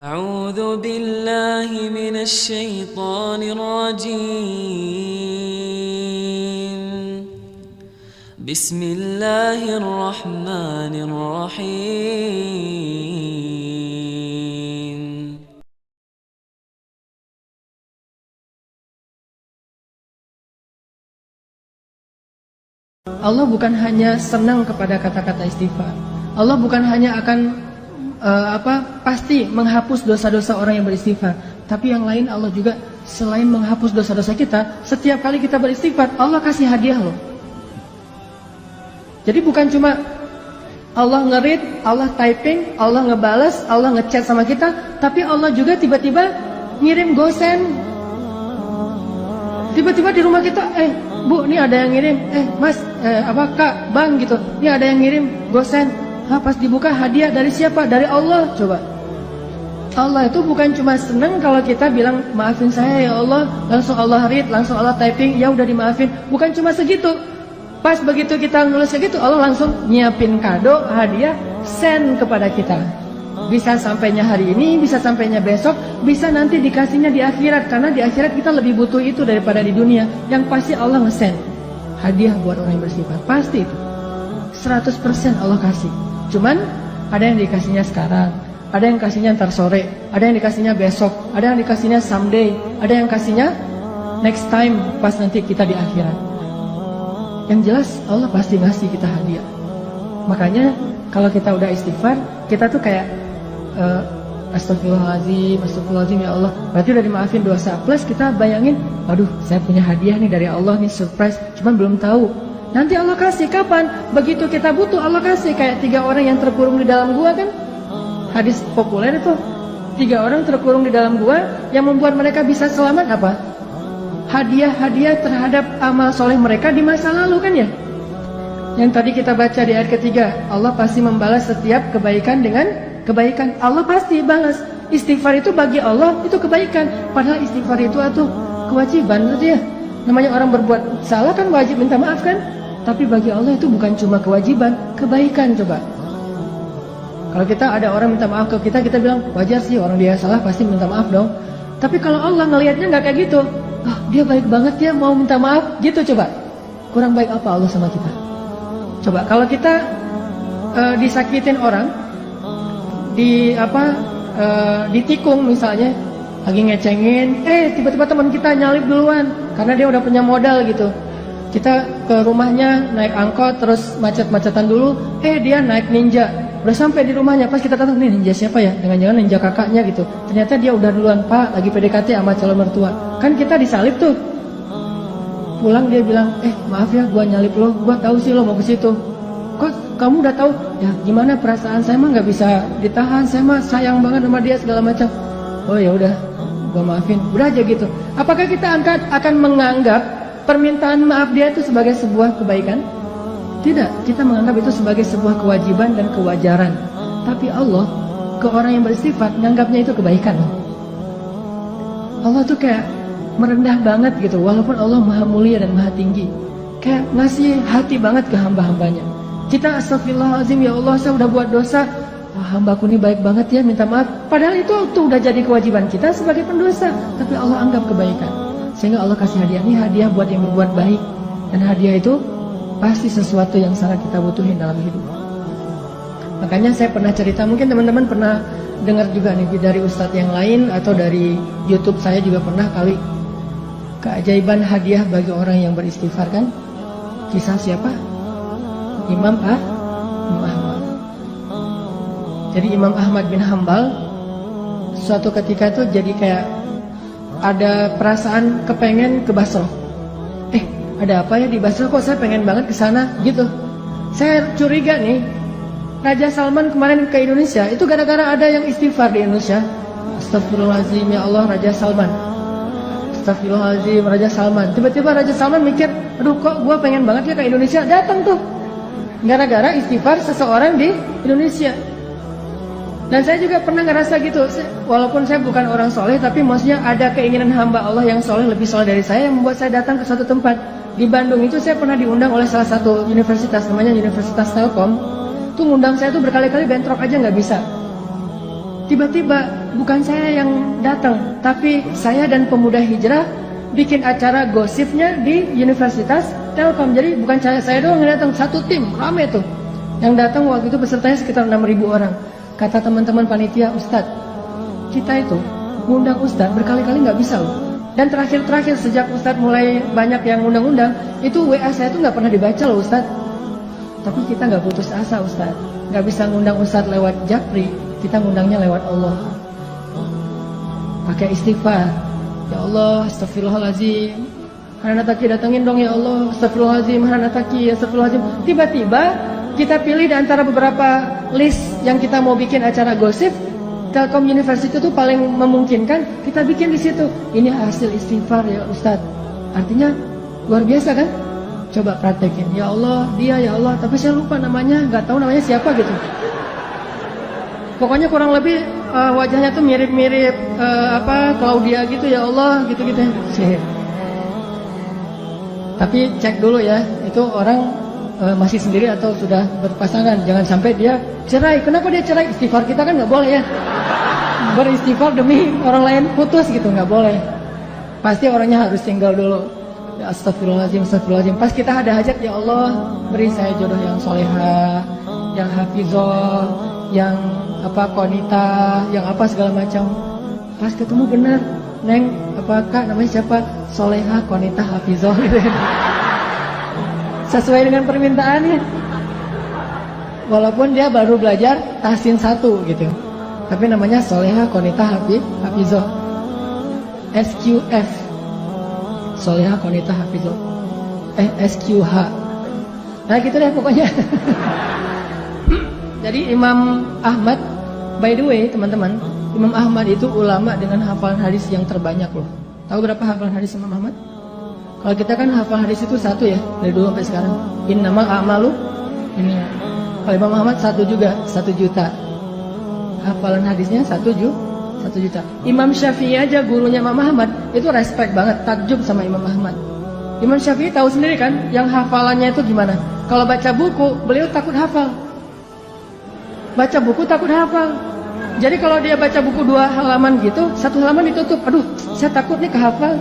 أعوذ بالله من الشيطان الرجيم بسم الله الرحمن الرحيم Allah bukan hanya senang kepada kata-kata istighfar. Allah bukan hanya akan pasti menghapus dosa-dosa orang yang beristighfar, tapi yang lain Allah juga selain menghapus dosa-dosa kita, setiap kali kita beristighfar Allah kasih hadiah loh. Jadi bukan cuma Allah nge-read, Allah typing, Allah ngebales, Allah ngechat sama kita, tapi Allah juga tiba-tiba ngirim gosen. Tiba-tiba di rumah kita, Bu, ini ada yang ngirim, Mas, Kak, Bang gitu, ini ada yang ngirim gosen. Pas dibuka hadiah dari siapa? Dari Allah. Coba, Allah itu bukan cuma senang kalau kita bilang maafin saya ya Allah, langsung Allah read, langsung Allah typing, ya udah dimaafin. Bukan cuma segitu. Pas begitu kita nulis segitu, Allah langsung nyiapin kado, hadiah, send kepada kita. Bisa sampainya hari ini, bisa sampainya besok, bisa nanti dikasihnya di akhirat. Karena di akhirat kita lebih butuh itu daripada di dunia. Yang pasti Allah nge-send hadiah buat orang yang bersifat. Pasti itu 100% Allah kasih. Cuman ada yang dikasihnya sekarang, ada yang kasihnya ntar sore, ada yang dikasihnya besok, ada yang dikasihnya someday, ada yang kasihnya next time pas nanti kita di akhirat. Yang jelas Allah pasti ngasih kita hadiah. Makanya kalau kita udah istighfar, kita tuh kayak Astagfirullahaladzim ya Allah, berarti udah dimaafin dosa. Plus kita bayangin, aduh saya punya hadiah nih dari Allah nih, surprise, cuman belum tahu nanti Allah kasih kapan. Begitu kita butuh Allah kasih. Kayak 3 orang yang terkurung di dalam gua kan, hadis populer itu. 3 orang terkurung di dalam gua, yang membuat mereka bisa selamat apa? Hadiah-hadiah terhadap amal soleh mereka di masa lalu kan ya. Yang tadi kita baca di ayat ketiga, Allah pasti membalas setiap kebaikan dengan kebaikan. Allah pasti balas. Istighfar itu bagi Allah itu kebaikan. Padahal istighfar itu kewajiban gitu ya. Namanya orang berbuat salah kan wajib minta maaf kan. Tapi bagi Allah itu bukan cuma kewajiban, kebaikan. Coba, kalau kita ada orang minta maaf ke kita, kita bilang wajar sih, orang dia salah pasti minta maaf dong. Tapi kalau Allah ngelihatnya nggak kayak gitu, dia baik banget ya mau minta maaf gitu. Coba, kurang baik apa Allah sama kita? Coba kalau kita disakitin orang, ditikung misalnya, lagi ngecengin, tiba-tiba teman kita nyalip duluan karena dia udah punya modal gitu. Kita ke rumahnya naik angkot, terus macet-macetan dulu, dia naik ninja. Udah sampai di rumahnya, pas kita datang, nih ninja siapa ya? Jangan-jangan ninja kakaknya gitu. Ternyata dia udah duluan, Pak, lagi PDKT sama calon mertua. Kan kita disalip tuh. Pulang dia bilang, maaf ya, gua nyalip lo, gua tahu sih lo mau ke situ. Kok kamu udah tahu? Ya gimana, perasaan saya mah nggak bisa ditahan, saya mah sayang banget sama dia segala macam. Oh ya udah, gua maafin, udah aja gitu. Apakah kita akan menganggap permintaan maaf dia itu sebagai sebuah kebaikan? Tidak, kita menganggap itu sebagai sebuah kewajiban dan kewajaran. Tapi Allah ke orang yang bersifat menganggapnya itu kebaikan. Allah tuh kayak merendah banget gitu, walaupun Allah maha mulia dan maha tinggi. Kayak ngasih hati banget ke hamba-hambanya. Kita astagfirullahaladzim ya Allah, saya udah buat dosa, hambaku ini baik banget ya, minta maaf. Padahal itu tuh udah jadi kewajiban kita sebagai pendosa, tapi Allah anggap kebaikan. Sehingga Allah kasih hadiah, ini hadiah buat yang berbuat baik. Dan hadiah itu pasti sesuatu yang sangat kita butuhin dalam hidup. Makanya saya pernah cerita, mungkin teman-teman pernah dengar juga nih dari ustadz yang lain, atau dari YouTube saya juga pernah kali, keajaiban hadiah bagi orang yang beristighfar kan. Kisah siapa? Imam Ahmad. Jadi Imam Ahmad bin Hambal suatu ketika itu jadi kayak ada perasaan kepengen ke Basrah. Ada apa ya di Basrah, kok saya pengen banget ke sana gitu. Saya curiga nih, Raja Salman kemarin ke Indonesia itu gara-gara ada yang istighfar di Indonesia. Astagfirullahaladzim ya Allah, Raja Salman. Astagfirullahaladzim, Raja Salman. Tiba-tiba Raja Salman mikir, aduh kok gue pengen banget ya ke Indonesia. Datang tuh gara-gara istighfar seseorang di Indonesia. Dan saya juga pernah ngerasa gitu, walaupun saya bukan orang soleh, tapi maksudnya ada keinginan hamba Allah yang soleh, lebih soleh dari saya, yang membuat saya datang ke suatu tempat. Di Bandung itu saya pernah diundang oleh salah satu universitas, namanya Universitas Telkom. Tuh ngundang saya tuh berkali-kali, bentrok aja nggak bisa. Tiba-tiba bukan saya yang datang, tapi saya dan pemuda hijrah bikin acara gosipnya di Universitas Telkom. Jadi bukan saya doang yang datang, satu tim rame tuh. Yang datang waktu itu pesertanya sekitar 6.000 orang. Kata teman-teman panitia, Ustadz, kita itu ngundang Ustadz berkali-kali nggak bisa loh. Dan terakhir sejak Ustadz mulai banyak yang ngundang-undang, itu WA saya tuh nggak pernah dibaca loh Ustadz. Tapi kita nggak putus asa Ustadz, nggak bisa ngundang Ustadz lewat Japri, kita ngundangnya lewat Allah. Pakai istighfar, ya Allah, astagfirullahaladzim, Hanataki datangin dong ya Allah, astagfirullahaladzim, Hanataki, astagfirullahaladzim. Tiba-tiba kita pilih di antara beberapa list yang kita mau bikin acara gosip, Telkom University itu paling memungkinkan, kita bikin di situ. Ini hasil istighfar ya Ustadz. Artinya luar biasa kan? Coba praktekin. Ya Allah, dia ya Allah, tapi saya lupa namanya, nggak tahu namanya siapa gitu. Pokoknya kurang lebih wajahnya tuh mirip-mirip Claudia gitu ya Allah, gitu-gitu. Tapi cek dulu ya, itu orang masih sendiri atau sudah berpasangan. Jangan sampai dia cerai. Kenapa dia cerai? Istighfar kita kan nggak boleh ya. Beristighfar demi orang lain putus gitu, nggak boleh. Pasti orangnya harus single dulu. Ya, astagfirullahaladzim, astagfirullahaladzim. Pas kita ada hajat, ya Allah, beri saya jodoh yang solehah, yang hafizah, yang konita, yang segala macam. Pas ketemu benar, Neng, Kak, namanya siapa? Solehah, konita, hafizah gitu. Sesuai dengan permintaannya. Walaupun dia baru belajar tahsin 1 gitu, tapi namanya Solehah Konita Hafizah, SQF, Solehah Konita Hafizah, SQH. Nah gitu deh pokoknya. Jadi Imam Ahmad, by the way teman-teman, Imam Ahmad itu ulama dengan hafalan hadis yang terbanyak loh. Tahu berapa hafalan hadis Imam Ahmad? Kalau kita kan hafal hadis itu 1 ya, dari dulu sampai sekarang. Innamal a'malu ini. Kalau Imam Ahmad 1 juga, 1 juta. Hafalan hadisnya 1 juta. Imam Syafi'i aja gurunya Imam Ahmad itu respect banget, takjub sama Imam Ahmad. Imam Syafi'i tahu sendiri kan, yang hafalannya itu gimana. Kalau baca buku, beliau takut hafal. Baca buku takut hafal. Jadi kalau dia baca buku 2 halaman gitu, 1 halaman ditutup. Aduh, saya takut nih kehafal.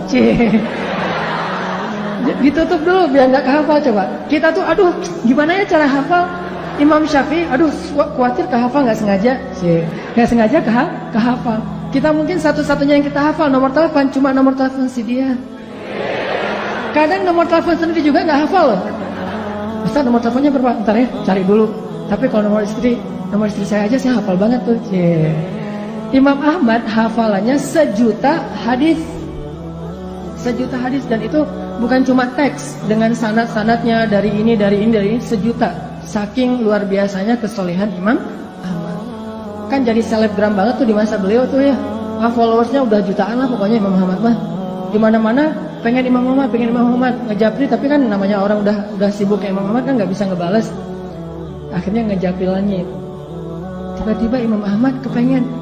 Ditutup dulu biar nggak kehafal coba. Kita tuh, aduh, gimana ya cara hafal? Imam Syafi'i, aduh, khawatir kehafal nggak sengaja. Nggak sengaja kehafal. Kita mungkin satu-satunya yang kita hafal nomor telepon, cuma nomor telepon si dia. Kadang nomor telepon sendiri juga nggak hafal loh. Bisa nomor teleponnya berapa? Ntar ya, cari dulu. Tapi kalau nomor istri saya aja saya hafal banget tuh. Imam Ahmad hafalannya 1 juta hadis. 1 juta hadis, dan itu bukan cuma teks dengan sanad-sanadnya dari ini 1 juta. Saking luar biasanya kesolehan Imam Ahmad. Kan jadi selebgram banget tuh di masa beliau tuh ya. Followersnya udah jutaan lah pokoknya Imam Ahmad mah. Di mana-mana pengen Imam Ahmad ngejapri, tapi kan namanya orang udah sibuk kayak Imam Ahmad kan nggak bisa ngebales. Akhirnya ngejapri langit. Tiba-tiba Imam Ahmad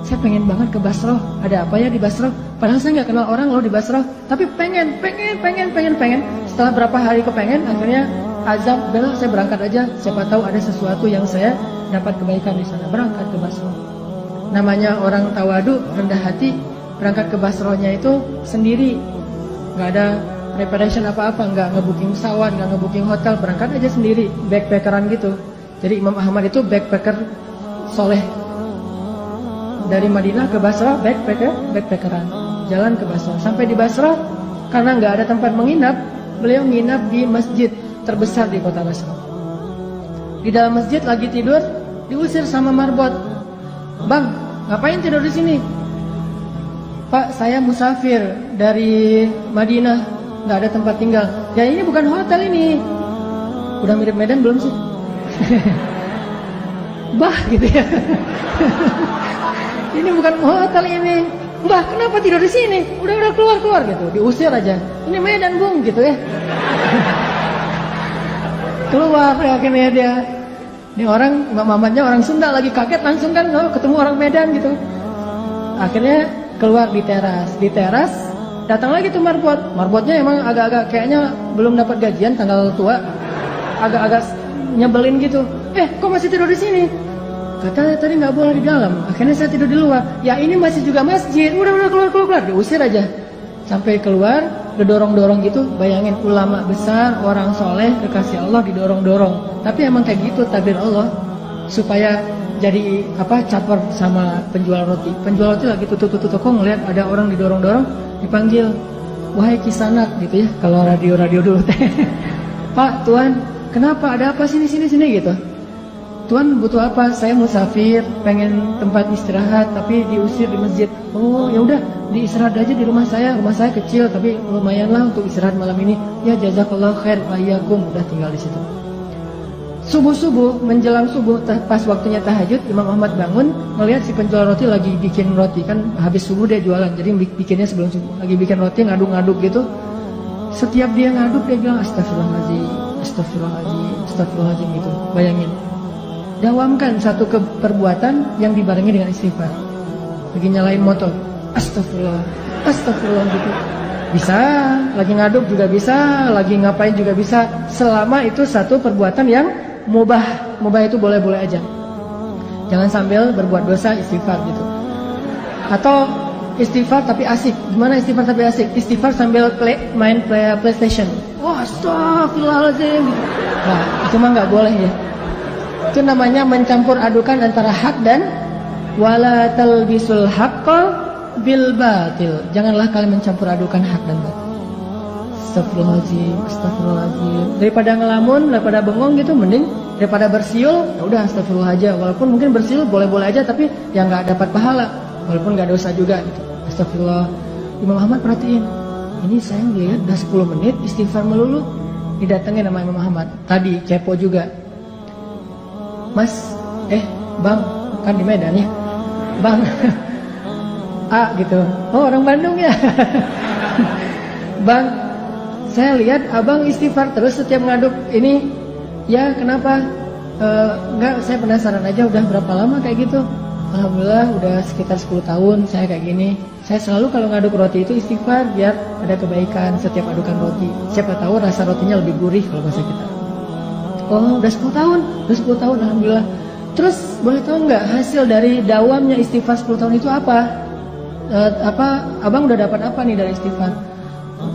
saya pengen banget ke Basrah. Ada apa ya di Basrah? Padahal saya nggak kenal orang loh di Basrah, tapi pengen. Setelah berapa hari kepengen, akhirnya azam, bela saya berangkat aja. Siapa tahu ada sesuatu yang saya dapat kebaikan di sana. Berangkat ke Basrah. Namanya orang tawadu, rendah hati. Berangkat ke Basrahnya itu sendiri, nggak ada preparation apa-apa, nggak ngebooking pesawat, nggak ngebooking hotel, berangkat aja sendiri, backpackeran gitu. Jadi Imam Ahmad itu backpacker soleh. Dari Madinah ke Basrah backpackeran, jalan ke Basrah. Sampai di Basrah, karena nggak ada tempat menginap, beliau menginap di masjid terbesar di kota Basrah. Di dalam masjid lagi tidur, diusir sama marbot. Bang, ngapain tidur di sini? Pak, saya musafir dari Madinah, nggak ada tempat tinggal. Ya ini bukan hotel ini. Udah mirip Medan belum sih? Bah gitu ya. Ini bukan hotel ini. Mbah, kenapa tidur di sini? Udah keluar gitu. Diusir aja. Ini Medan, Bung, gitu ya. Keluar akhirnya dia. Ini orang, Imam Ahmadnya orang Sunda lagi kaget langsung kan, ketemu orang Medan gitu. Akhirnya keluar di teras. Di teras datang lagi tuh marbot. Marbotnya emang agak-agak kayaknya belum dapat gajian tanggal tua. Agak-agak nyebelin gitu. Kok masih tidur di sini? Katanya tadi nggak boleh di dalam. Akhirnya saya tidur di luar. Ya ini masih juga masjid. Udah keluar. Diusir aja. Sampai keluar, didorong-dorong gitu. Bayangin ulama besar, orang soleh, kekasih Allah didorong-dorong. Tapi emang kayak gitu takdir Allah. Supaya jadi caper sama penjual roti. Penjual roti lagi tutup toko ngeliat ada orang didorong-dorong, dipanggil, wahai kisanat gitu ya. Kalau radio dulu teh. Pak, Tuan, kenapa? Ada apa sini gitu. Tuan butuh apa? Saya musafir, pengen tempat istirahat, tapi diusir di masjid. Oh, ya udah, diistirahat aja di rumah saya. Rumah saya kecil, tapi lumayan lah untuk istirahat malam ini. Ya jazakallah khair, wa'iyyakum. Udah tinggal di situ. Subuh menjelang subuh, pas waktunya tahajud, Imam Ahmad bangun, melihat si penjual roti lagi bikin roti, kan habis subuh dia jualan, jadi bikinnya sebelum subuh. Lagi bikin roti, ngaduk-ngaduk gitu. Setiap dia ngaduk dia bilang astagfirullahaladzim gitu. Bayangin. Dawamkan satu perbuatan yang dibarengi dengan istighfar. Lagi nyalain motor, astagfirullah gitu. Bisa, lagi ngaduk juga bisa, lagi ngapain juga bisa, selama itu satu perbuatan yang mubah itu boleh-boleh aja. Jangan sambil berbuat dosa, istighfar gitu. Atau istighfar tapi asik. Gimana istighfar tapi asik? Istighfar sambil main PlayStation. Wah, astagfirullahaladzim gitu. Nah, itu mah nggak boleh ya. Itu namanya mencampur adukan antara hak dan wala talbisul haqqa bil batil. Janganlah kalian mencampur adukan hak dan batil. Astagfirullahaladzim. Daripada ngelamun, daripada bengong gitu, mending daripada bersiul, ya udah astagfirullah aja. Walaupun mungkin bersiul boleh-boleh aja, tapi ya nggak dapat pahala, walaupun nggak dosa juga gitu. Astagfirullah. Imam Ahmad perhatiin, ini saya ngeliat udah 10 menit istighfar melulu. Didatengin sama Imam Ahmad. Tadi kepo juga. Mas, Bang, kan di Medan ya. Bang, A gitu. Oh, orang Bandung ya. Bang, saya lihat abang istighfar terus setiap ngaduk ini. Ya, kenapa? Enggak, saya penasaran aja udah berapa lama kayak gitu. Alhamdulillah udah sekitar 10 tahun saya kayak gini. Saya selalu kalau ngaduk roti itu istighfar biar ada kebaikan setiap adukan roti. Siapa tahu rasa rotinya lebih gurih kalau bahasa kita. Oh, udah 10 tahun. Alhamdulillah. Terus boleh tahu nggak hasil dari dawamnya istighfar 10 tahun itu apa? Abang udah dapat apa nih dari istighfar?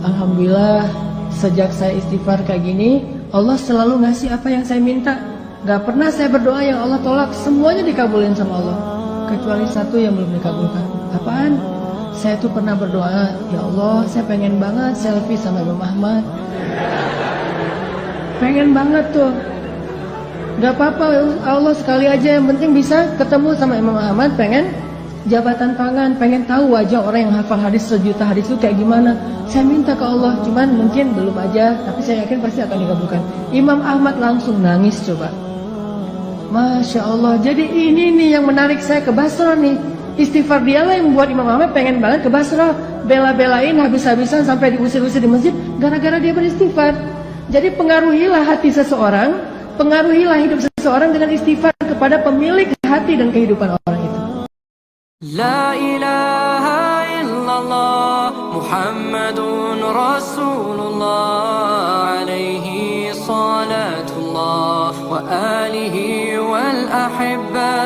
Alhamdulillah, sejak saya istighfar kayak gini, Allah selalu ngasih apa yang saya minta. Gak pernah saya berdoa yang Allah tolak, semuanya dikabulin sama Allah. Kecuali satu yang belum dikabulkan. Apaan? Saya tuh pernah berdoa, ya Allah, saya pengen banget selfie sama Imam Ahmad. Pengen banget tuh. Gak apa-apa, Allah sekali aja, yang penting bisa ketemu sama Imam Ahmad, pengen jabatan tangan, pengen tahu wajah orang yang hafal hadis 1 juta hadis itu kayak gimana. Saya minta ke Allah, cuman mungkin belum aja, tapi saya yakin pasti akan dikabulkan. Imam Ahmad langsung nangis coba. Masya Allah, jadi ini nih yang menarik saya ke Basra nih. Istighfar dialah yang membuat Imam Ahmad pengen banget ke Basra. Bela-belain habis-habisan sampai diusir-usir di masjid, gara-gara dia beristighfar. Jadi pengaruhilah hati seseorang, pengaruhilah hidup seseorang dengan istighfar kepada pemilik hati dan kehidupan orang itu. La ilaha illallah Muhammadun Rasulullah alaihi salatullah wa alihi wal ahibba